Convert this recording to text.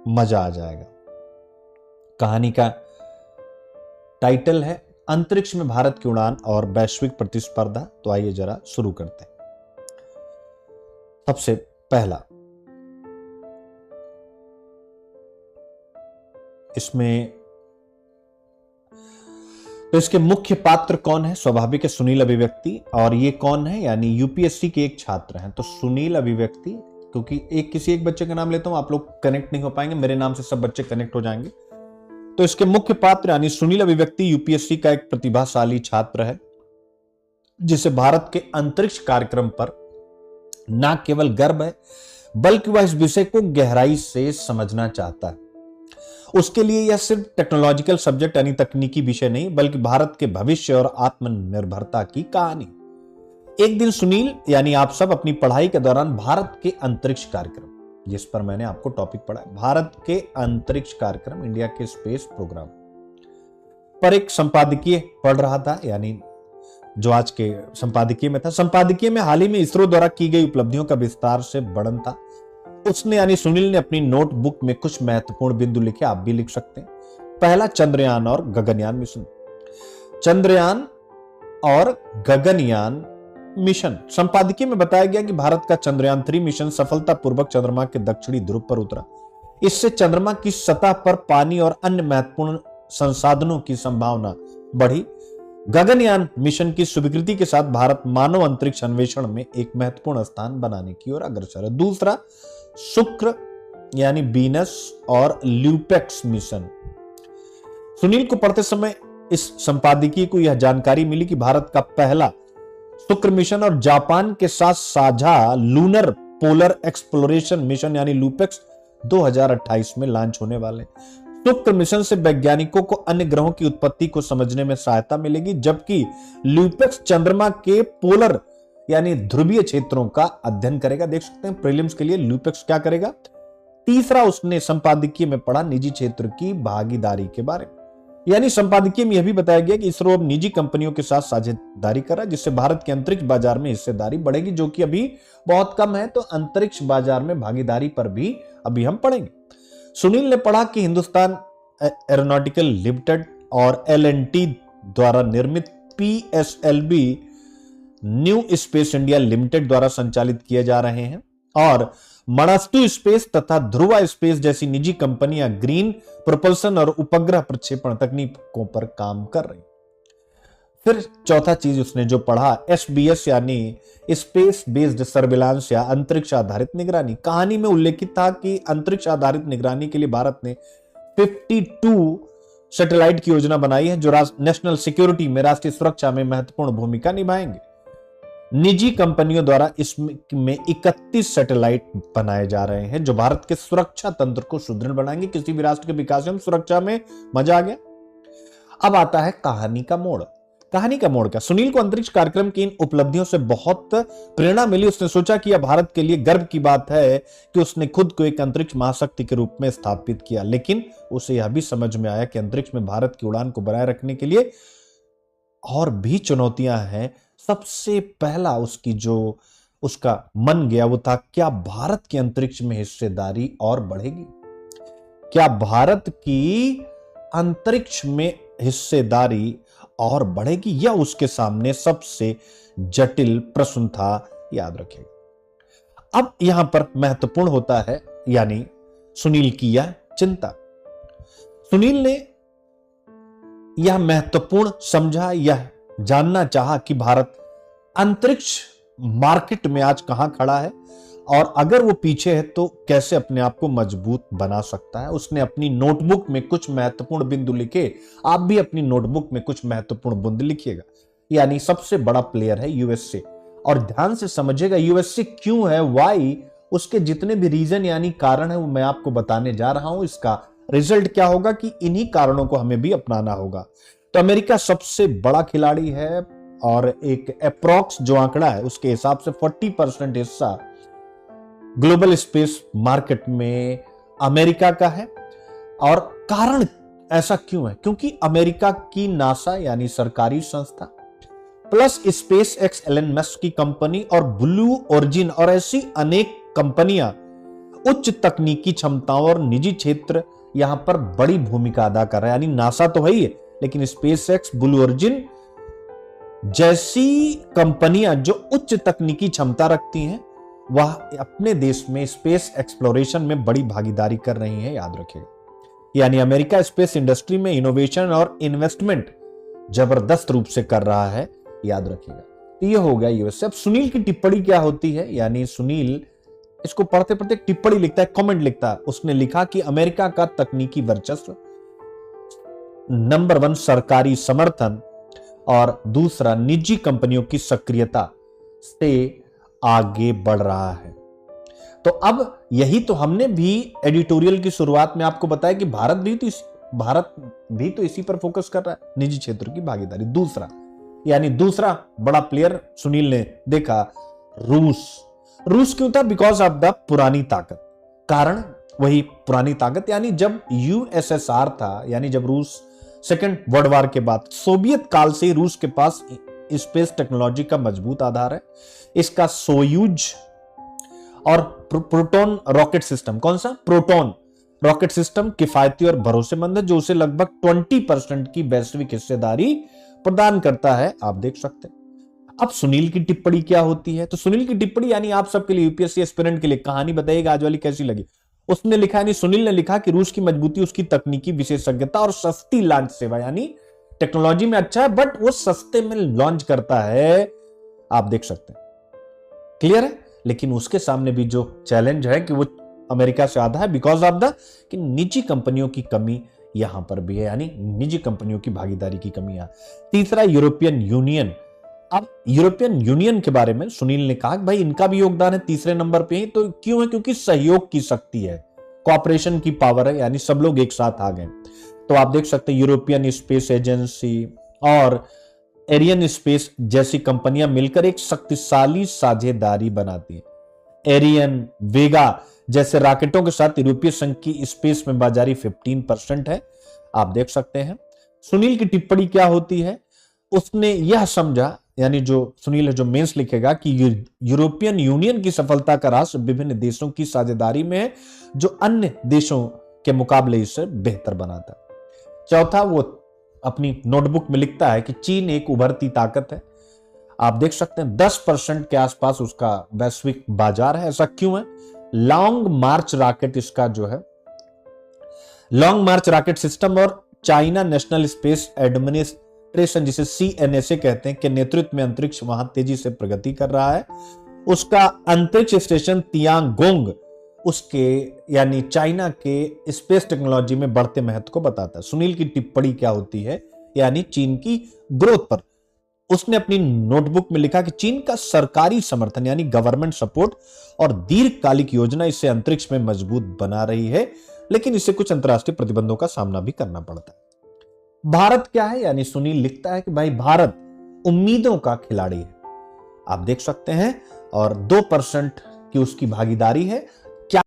मजा आ जाएगा। कहानी का टाइटल है अंतरिक्ष में भारत की उड़ान और वैश्विक प्रतिस्पर्धा। तो आइए जरा शुरू करते हैं। सबसे पहला, इसमें तो इसके मुख्य पात्र कौन है? स्वाभाविक है, सुनील अभिव्यक्ति। और ये कौन है? यानी यूपीएससी के एक छात्र हैं। तो सुनील अभिव्यक्ति, क्योंकि किसी एक बच्चे का नाम लेता हूं, आप लोग कनेक्ट नहीं हो पाएंगे, मेरे नाम से सब बच्चे कनेक्ट हो जाएंगे। तो इसके मुख्य पात्र यानी सुनील अभिव्यक्ति यूपीएससी का एक प्रतिभाशाली छात्र है, जिसे भारत के अंतरिक्ष कार्यक्रम पर न केवल गर्व है, बल्कि वह इस विषय को गहराई से समझना चाहता है। उसके लिए यह सिर्फ टेक्नोलॉजिकल सब्जेक्ट यानी तकनीकी विषय नहीं, बल्कि भारत के भविष्य और आत्मनिर्भरता की कहानी। एक दिन सुनील यानी आप सब अपनी पढ़ाई के दौरान भारत के अंतरिक्ष कार्यक्रम, जिस पर मैंने आपको टॉपिक पढ़ा है, भारत के अंतरिक्ष कार्यक्रम, इंडिया के स्पेस प्रोग्राम पर एक संपादकीय पढ़ रहा था, यानी जो आज के संपादकीय में था। संपादकीय में हाल ही में इसरो द्वारा की गई उपलब्धियों का विस्तार से वर्णन था। उसने यानी सुनील ने अपनी नोटबुक में कुछ महत्वपूर्ण बिंदु लिखे, आप भी लिख सकते हैं। पहला, चंद्रयान और गगनयान मिशन। चंद्रयान और गगनयान मिशन। संपादकीय में बताया गया कि भारत का चंद्रयान 3 मिशन सफलतापूर्वक चंद्रमा के दक्षिणी ध्रुव पर उतरा। इससे चंद्रमा की सतह पर पानी और अन्य महत्वपूर्ण संसाधनों की संभावना बढ़ी। गगनयान मिशन की स्वीकृति के साथ भारत मानव अंतरिक्ष अन्वेषण में एक महत्वपूर्ण स्थान बनाने की ओर अग्रसर है। दूसरा, शुक्र यानी वीनस और ल्यूपेक्स मिशन। सुनील को पढ़ते समय इस संपादकीय को यह जानकारी मिली कि भारत का पहला शुक्र मिशन और जापान के साथ साझा लूनर पोलर एक्सप्लोरेशन मिशन यानी लूपेक्स 2028 में लॉन्च होने वाले। शुक्र मिशन से वैज्ञानिकों को अन्य ग्रहों की उत्पत्ति को समझने में सहायता मिलेगी, जबकि ल्यूपेक्स चंद्रमा के पोलर यानी ध्रुवीय क्षेत्रों का अध्ययन करेगा। देख सकते हैं प्रीलिम्स के लिए ल्यूपेक्स क्या करेगा। तीसरा, उसने संपादकीय में पढ़ा निजी क्षेत्र की भागीदारी के बारे में। यानी संपादकीय में यह भी बताया गया कि इसरो अब निजी कंपनियों के साथ साझेदारी कर रहा है, जिससे भारत के अंतरिक्ष बाजार में हिस्सेदारी बढ़ेगी, जो कि अभी बहुत कम है। तो अंतरिक्ष बाजार में भागीदारी पर भी अभी हम पढ़ेंगे। सुनील ने पढ़ा कि हिंदुस्तान एरोनॉटिकल लिमिटेड और एल&टी द्वारा निर्मित PSLV new space India limited द्वारा संचालित किए जा रहे हैं, और मणस्तु स्पेस तथा ध्रुवा स्पेस जैसी निजी कंपनियां ग्रीन प्रोपल्सन और उपग्रह प्रक्षेपण तकनीकों पर काम कर रही। फिर चौथा चीज उसने जो पढ़ा, एसबीएस यानी स्पेस बेस्ड सर्विलांस या अंतरिक्ष आधारित निगरानी। कहानी में उल्लेखित था कि अंतरिक्ष आधारित निगरानी के लिए भारत ने 52 सैटेलाइट की योजना बनाई है, जो नेशनल सिक्योरिटी में, राष्ट्रीय सुरक्षा में महत्वपूर्ण भूमिका निभाएंगे। निजी कंपनियों द्वारा इसमें 31 सैटेलाइट बनाए जा रहे हैं, जो भारत के सुरक्षा तंत्र को सुदृढ़ बनाएंगे। किसी भी राष्ट्र के विकास में सुरक्षा में मजा आ गया। अब आता है कहानी का मोड़। कहानी का मोड़ क्या? सुनील को अंतरिक्ष कार्यक्रम की इन उपलब्धियों से बहुत प्रेरणा मिली। उसने सोचा कि यह भारत के लिए गर्व की बात है कि उसने खुद को एक अंतरिक्ष महाशक्ति के रूप में स्थापित किया। लेकिन उसे यह भी समझ में आया कि अंतरिक्ष में भारत की उड़ान को बनाए रखने के लिए और भी चुनौतियां हैं। सबसे पहला उसका मन गया वो था, क्या भारत की अंतरिक्ष में हिस्सेदारी और बढ़ेगी? क्या भारत की अंतरिक्ष में हिस्सेदारी और बढ़ेगी? यह उसके सामने सबसे जटिल प्रश्न था, याद रखिएगा। अब यहां पर महत्वपूर्ण होता है यानी सुनील की यह चिंता। सुनील ने यह महत्वपूर्ण समझा, यह जानना चाहा कि भारत अंतरिक्ष मार्केट में आज कहां खड़ा है, और अगर वो पीछे है तो कैसे अपने आप को मजबूत बना सकता है। उसने अपनी नोटबुक में कुछ महत्वपूर्ण बिंदु लिखे। आप भी अपनी नोटबुक में कुछ महत्वपूर्ण बिंदु लिखिएगा। यानी सबसे बड़ा प्लेयर है यूएसए, और ध्यान से समझिएगा यूएसए क्यों है, वाई, उसके जितने भी रीजन यानी कारण है वो मैं आपको बताने जा रहा हूं। इसका रिजल्ट क्या होगा कि इन्हीं कारणों को हमें भी अपनाना होगा। तो अमेरिका सबसे बड़ा खिलाड़ी है, और एक अप्रॉक्स जो आंकड़ा है उसके हिसाब से 40% हिस्सा ग्लोबल स्पेस मार्केट में अमेरिका का है। और कारण ऐसा क्यों है? क्योंकि अमेरिका की नासा यानी सरकारी संस्था plus SpaceX Elon Musk की कंपनी और ब्लू ओरिजिन और ऐसी अनेक कंपनियां उच्च तकनीकी क्षमताओं और निजी क्षेत्र यहां पर बड़ी भूमिका अदा कर रहा है। यानी नासा तो है ही है, लेकिन स्पेस एक्स, ब्लू ओरिजिन जैसी कंपनियां जो उच्च तकनीकी क्षमता रखती हैं, वह अपने देश में स्पेस एक्सप्लोरेशन में बड़ी भागीदारी कर रही हैं, याद रखिएगा। यानी अमेरिका स्पेस इंडस्ट्री में इनोवेशन और इन्वेस्टमेंट जबरदस्त रूप से कर रहा है, याद रखिएगा। तो ये हो गया यूएसए। अब सुनील की टिप्पणी क्या होती है, यानी सुनील इसको पढ़ते पढ़ते टिप्पणी लिखता है, कमेंट लिखता है। उसने लिखा कि अमेरिका का तकनीकी वर्चस्व, नंबर 1 सरकारी समर्थन, और दूसरा निजी कंपनियों की सक्रियता से आगे बढ़ रहा है। तो अब यही तो हमने भी एडिटोरियल की शुरुआत में आपको बताया कि भारत भी तो इसी पर फोकस कर रहा है, निजी क्षेत्र की भागीदारी। दूसरा यानी दूसरा बड़ा प्लेयर सुनील ने देखा रूस क्यों था? बिकॉज ऑफ द पुरानी ताकत, कारण वही पुरानी ताकत। यानी जब यूएसएसआर था, यानी जब रूस सेकेंड वर्ल्ड वॉर के बाद, सोवियत काल से रूस के पास स्पेस टेक्नोलॉजी का मजबूत आधार है। इसका सोयूज और प्रोटॉन रॉकेट सिस्टम, कौन सा? प्रोटॉन रॉकेट सिस्टम किफायती और भरोसेमंद है, जो उसे लगभग 20% की वैश्विक हिस्सेदारी प्रदान करता है, आप देख सकते हैं। अब सुनील की टिप्पणी क्या होती है? तो सुनील की टिप्पणी यानी आप सबके लिए, यूपीएससी एस्पिरेंट के लिए कहानी बताइएगा आज वाली कैसी लगी। उसने लिखा, यानी सुनील ने लिखा कि रूस की मजबूती उसकी तकनीकी विशेषज्ञता और सस्ती लॉन्च सेवा, यानी टेक्नोलॉजी में अच्छा है बट वो सस्ते में लॉन्च करता है, आप देख सकते हैं। क्लियर है? लेकिन उसके सामने भी जो चैलेंज है कि वो अमेरिका से आधा है, बिकॉज ऑफ द कि निजी कंपनियों की कमी यहां पर भी है, यानी निजी कंपनियों की भागीदारी की कमी है। तीसरा यूरोपियन यूनियन। अब यूरोपियन यूनियन के बारे में सुनील ने कहा कि भाई इनका भी योगदान है तीसरे नंबर पे ही। तो क्यों है? क्योंकि सहयोग की शक्ति है, कोऑपरेशन की पावर है, यानी सब लोग एक साथ आ गए। तो आप देख सकते हैं यूरोपियन स्पेस एजेंसी और एरियन स्पेस जैसी कंपनियां मिलकर एक शक्तिशाली साझेदारी बनाती है। एरियन, वेगा जैसे रॉकेटों के साथ यूरोपीय संघ की स्पेस में बाजारी 15% है, आप देख सकते हैं। सुनील की टिप्पणी क्या होती है? उसने यह समझा, यानी जो सुनील है जो मेंस लिखेगा, कि यूरोपियन यूनियन की सफलता का राज विभिन्न देशों की साझेदारी में है, जो अन्य देशों के मुकाबले इसे बेहतर बनाता है। चौथा, वो अपनी नोटबुक में लिखता है कि चीन एक उभरती ताकत है, आप देख सकते हैं 10% के आसपास उसका वैश्विक बाजार है। ऐसा क्यों है? लॉन्ग मार्च रॉकेट, इसका जो है लॉन्ग मार्च रॉकेट सिस्टम और चाइना नेशनल स्पेस एडमिनिस्ट्रेशन, जिसे सीएनएसए कहते हैं, के नेतृत्व में अंतरिक्ष वहां तेजी से प्रगति कर रहा है। उसका अंतरिक्ष स्टेशन तियांगोंग उसके यानी चाइना के स्पेस टेक्नोलॉजी में बढ़ते महत्व को बताता है। सुनील की टिप्पणी क्या होती है? यानी चीन की ग्रोथ पर उसने अपनी नोटबुक में लिखा कि चीन का सरकारी समर्थन यानी गवर्नमेंट सपोर्ट और दीर्घकालिक योजना इसे अंतरिक्ष में मजबूत बना रही है, लेकिन इसे कुछ अंतर्राष्ट्रीय प्रतिबंधों का सामना भी करना पड़ता है। भारत क्या है? यानी सुनील लिखता है कि भाई भारत उम्मीदों का खिलाड़ी है, आप देख सकते हैं, और 2% की उसकी भागीदारी है।